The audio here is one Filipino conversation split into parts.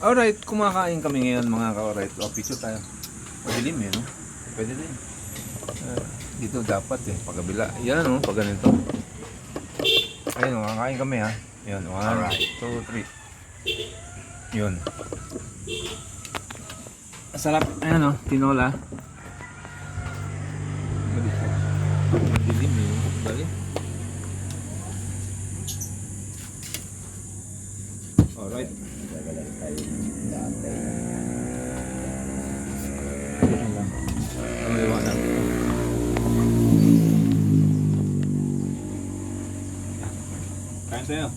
Alright, kumakain kami ngayon mga ka-alright. O, picture tayo. Madilim eh, no? Pwede din. Dito dapat eh, pagkabila. Yan no, pag ganito. Ayun, kakain kami ha. Yan, 1, 2, 3. Yun. Sarap. Ayan no, tinola. Madilim eh. Dali. Alright. Ang liwanag. Kain tayo.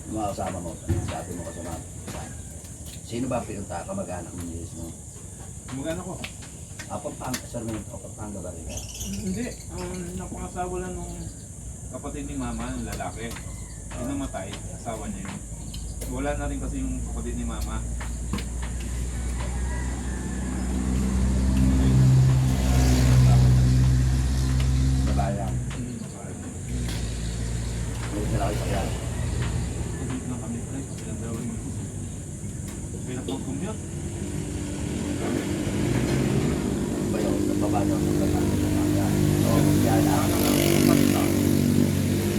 Mga kasama mo, sabi mo kasama. Sino ba pinunta? Kamag-anak mo nilis mo? Magana ko? Sarmento, Pampanga ba rin ka? Hindi. Napangasawa lang nung kapatid ni mama, ng lalaki. Yung namatay, asawa niya yun. Wala na rin kasi yung kapatid ni mama. Babayang. May sila kayo sakyan. Hindi na kami pre, ilang daw rin. Pinapag-commute. Bayo, nababa niyo ang Pampanga. So, yan na.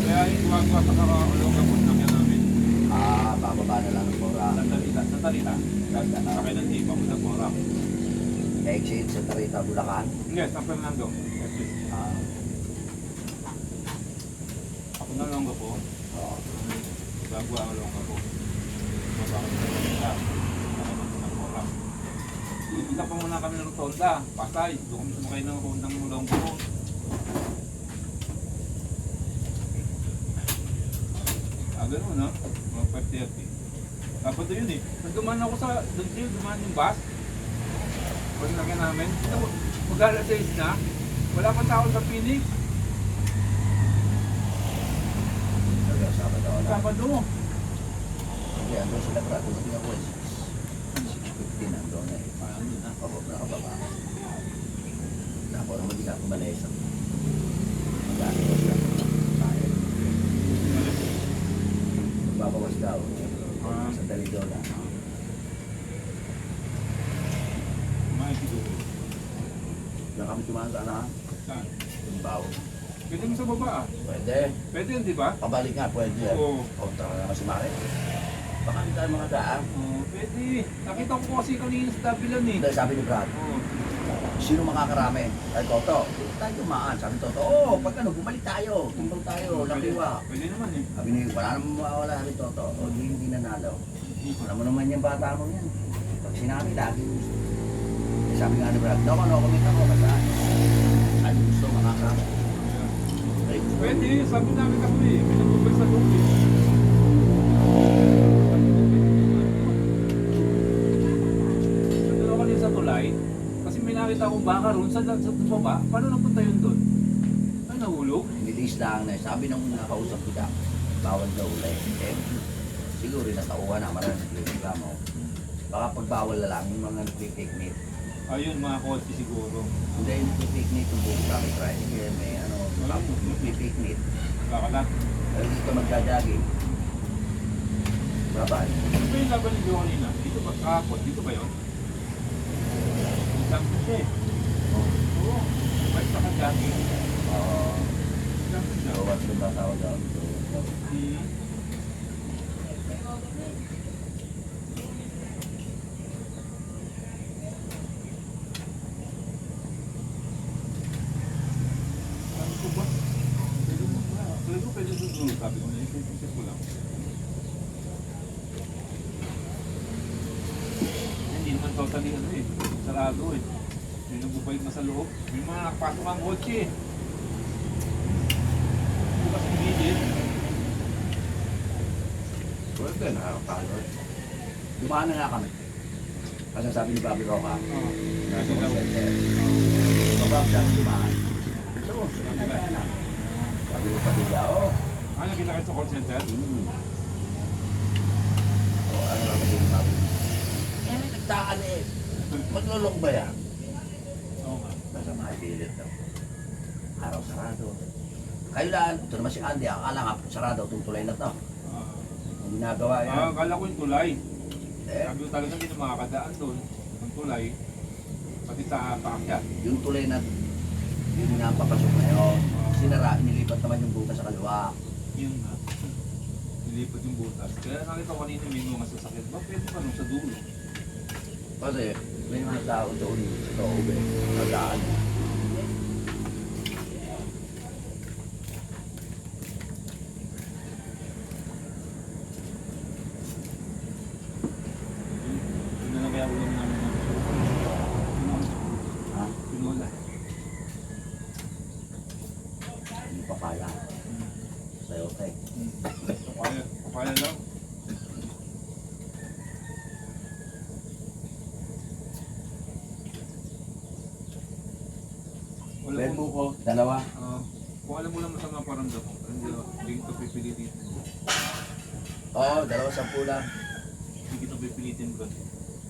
Kaya yung kuwag-kuwag sa kakalong-kapot lang yan namin. Bababa na lang ng Bora. Sa Talita. Sakay ng jeep ako sa Bora. Exit sa Tarita, Bulacan. Yes, sa Fernando. Ah, Ako na lang po. oo. Gagawa ako lang ako. Mabakit sa Talita. Sa Bora. Punta pa muna kami ng Rotonda. Pasay. Doon kami sumakay ng Rondang Mulonggo. Ganun no? Mga 5:30. Dapat yun eh. Nagdumaan ako sa, dumaan yung bus. Pag lagyan namin. Mag-alas 6 na. Wala pang tao sa Phoenix. Sabado na. Sabado. Hindi, andun sila para dumating ako eh. 6:15 andun na eh. Parang yun na. Ako, nakababa. Ako naman hindi ako malaysa. Magkano ko siya. Bakit? Magbabawas daw. Sa Dalido na. Makikigulo. Diyan kami tumanda na. Saan? Tumbaw. Pwede mo sa baba ah. Pwede. Pwede yun, di ba? Pabalik nga, pwede yan. Oo. O, tara na si Mare. Baka hindi tayo mga daan. Oo, pwede. Nakita ko kasi kanina sa tabilan eh. Dahil sabi ni Brad, Oo. sino makakarami? Ay, Toto. Dito tayo dumaan. Sabi ni Toto, oo, pag ano, bumalik tayo. Tumbang tayo, lakiwa. Pwede naman eh. Sabi ni, wala namang mawawala. Sabi ni Toto, o hindi nanalo. Alam mo naman yung bata mo yan. Pag sinabi, lagi gusto. Sabi nga ni Brad, no, kumita ko, kasaan. Ay, gusto makakarami. Ay, Pwede, sabi namin kasi eh. Pinagubay sa loob eh. Nandun ako din sa tulay. Kasi may nakita akong baka ron sa baba. Paano napunta yun doon? Ay, nahulog? nilis lang na. Sabi nung nakausap kita, bawal daw ulit. Eh, siguro natauhan na, marami nagreklamo. Baka pagbawal na lang yung mga nagpipiknik. Ayun, mga kotse siguro. Hindi yung nagpipiknik, yung buong traffic tricycle, may ano, nagpipiknik. Kakala. Ay, dito magdadaging. Babay. Ano ba yung laban ni Joe kanina? Dito ba? Kahapon? Dito ba yun? Isang siya eh. Oo. Balik sa kagaging. Oo. naman siya. So, at yung tatawag daw. So, Sabi ko ba? Sabi ko pwede susunod. Sabi ko na isip ko lang. Hindi naman totally ano eh. Sarado eh. May nagbubayad na sa loob. May mga nakapasok ang kotse eh. Bukas ang gilid. pwede nakakapalo. Dumaan na nga kami. Kasi sabi ni Bobby Roca, nasa call center. Babang siya dumaan. So, sabi ko pati oh. Ano ginakit sa call center? O, ano lang kasi sabi. Eh, may nagdaan eh. Maglulong ba yan? Oo nga. Nasa mga pilit daw. Araw sarado. Kayo lang, ito naman si Andy, akala nga sarado, tutulay na to. Ang ginagawa yan. Akala ko yung tulay. Eh, Sabi ko talaga hindi na makakadaan doon. Ang tulay. Pati sa paakyat. yung tulay na, yun nga papasok na yun. Sinara, inilipat naman yung butas sa kaliwa. Yun nga. Nilipot yung butas. Kaya nakita ko kanina may mga sasakit. Ba pwede pa nung sa dulo? Kasi may mga tao doon sa loob eh, nadaan. Yun na lang kaya ulam namin ng Ha? pinola. Hindi pa kaya. Sa'yo, te. Papaya lang. Wala Red kong, buko, dalawa. kung alam mo lang masama paramdam ko, hindi ko pipilitin. Oo, dalawa 10 lang. Hindi kita pipilitin ko.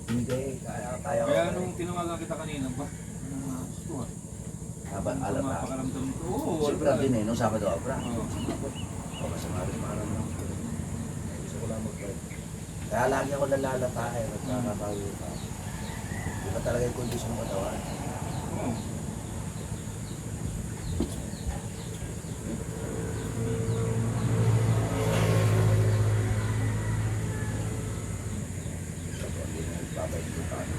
Hindi, kaya ko. Kaya nung tinawagan kita kanina, ba? Ano nga gusto ah? Habang alam na. Pakaramdam ko. Oo, Si Brad din eh, nung Sabado ako, Brad. Oo. O, masama rin maram lang. Gusto ko lang mag-break. Kaya lagi ako nalalata eh, nagkakatayo pa. Di ba talaga yung kondisyon ng katawan? Oo. Ito, hindi na ipapayin ko tayo.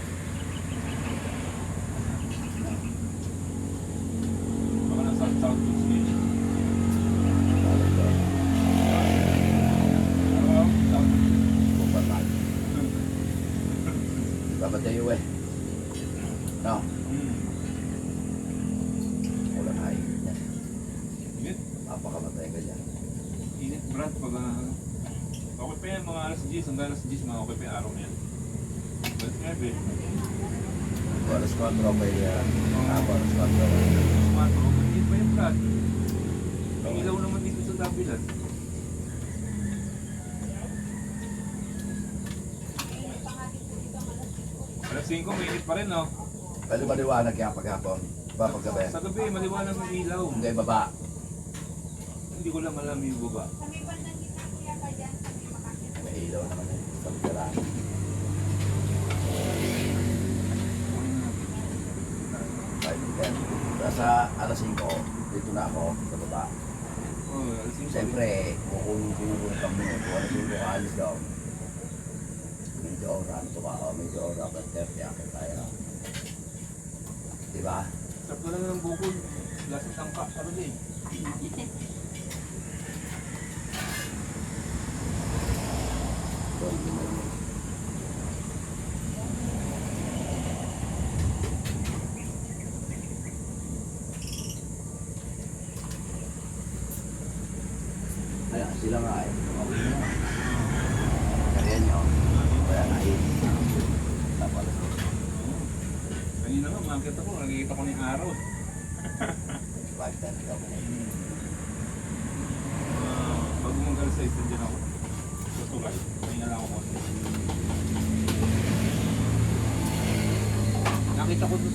Baka nasa South Beach Beach. Oo, South Beach. Babatayo eh. No, wala na init niya. Init. Mapakamatay ka dyan. Init, Brad. Pag okay pa yan, mga alas 10. Hanggang alas 10, mga okay pa yung araw na yan. But maybe. Alas 4 pa yan. Ako, alas 4. Smart ko. Init pa yan, Brad. May ilaw naman dito sa dapilan. Alas 5, mainit pa rin, no? Pwede maliwanag kaya paghapon. Ba paggabi? Sa gabi, maliwanag ng ilaw. Hindi, baba. Hindi ko lang alam yung baba. May ilaw naman eh. Sa pagkaraan. Kahit 10. Nasa alas 5, dito na ako sa baba. Oh, alas 5. Siyempre, kukunin kami. Kung alas 5 alis daw. Medyo ora, ano ba? Medyo ora, but 30 akin tayo. Diba? Sarap na lang ng bukol. Lasang tangka. Sabi din. So, hindi mo naman. Ayan, sila nga eh. Okay na. Kaya nyo. Kaya naiit. Tapos, Kanina nga, makita ko. Nakikita ko na yung araw. like that. Bago mong galas sa isa dyan ako. Sa tulay. May lang ako. Nakita ko dun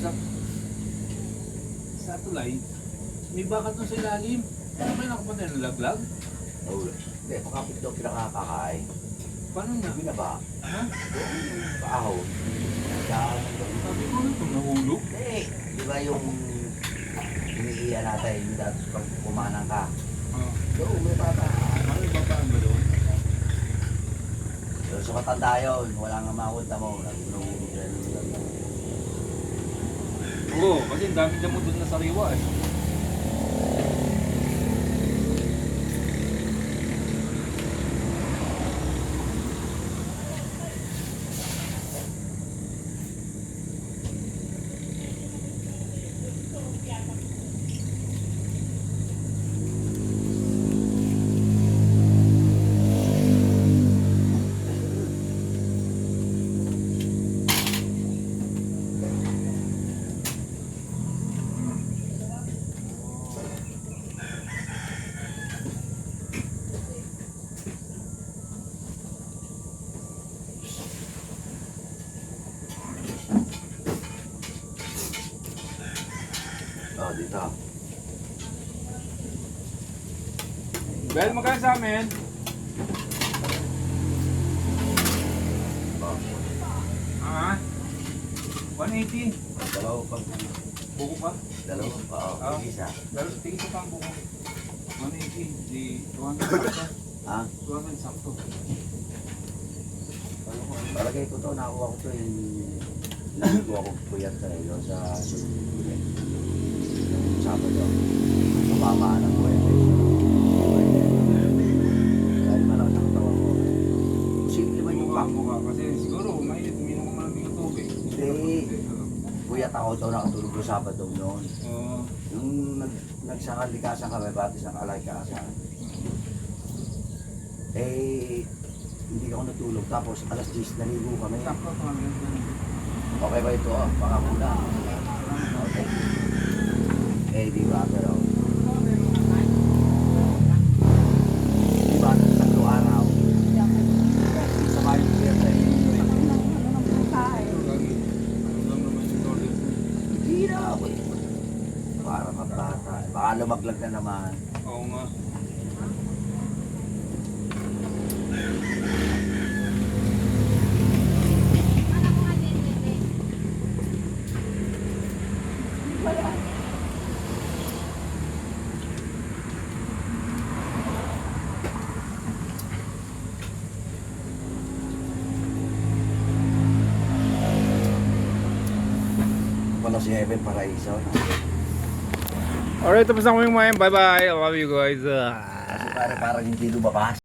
sa tulay. May bakat dun sa ilalim. Ano ba yung nakapatay ng laglag? Oh, hindi, makapit daw pinakakakain. Paano nga? Binaba. Ha? Paahon. Saan? Sabi ko, ito nahulog. Eh, di ba yung iniiyan natin, yung dati pag kumanang ka, Oo, may bata. Ano yung babaan ba doon? So, sa matanda yun, wala nga makunta mo. Oo, kasi ang dami damo doon na sariwa eh. Oh, dito. Bel, magkano sa amin? Oh, Ah, 180. dalawa pa. Buko pa? Dalawa pa. Ah. Oh, isa. Tingin ko pa ang buko. 180. Di 200 sakto. Ha? 200 sakto. Palagay ko to, nakuha ko to yung nakuha ko puyat tayo sa sulit. Yung Sabado. Sumama ng puyat. Dahil malakas ang tawa ko. Simple man yung Mukha, pak. mukha. Kasi siguro, mainit. Uminom ko malamig yung tubig. Hindi. Puyat ako to, nakatulog ko Sabado noon. Oo. Yung nagsakalikasan kami, pati sa kalikasan. Eh, hindi ako natulog. Tapos alas 10 naligo kami. Sakto, 200. Okay ba ito? Baka muna. Okay. Eh, di ba? Pero, di ba? Tatlo araw. Sa maling piyerda eh. Hindi na ako eh. Para mabata. Baka lumaglag na naman. Oo nga. Wala si Evan Paraiso. Alright, tapos na kami kumain. Bye-bye. I love you guys. Kasi parang hindi lumabas.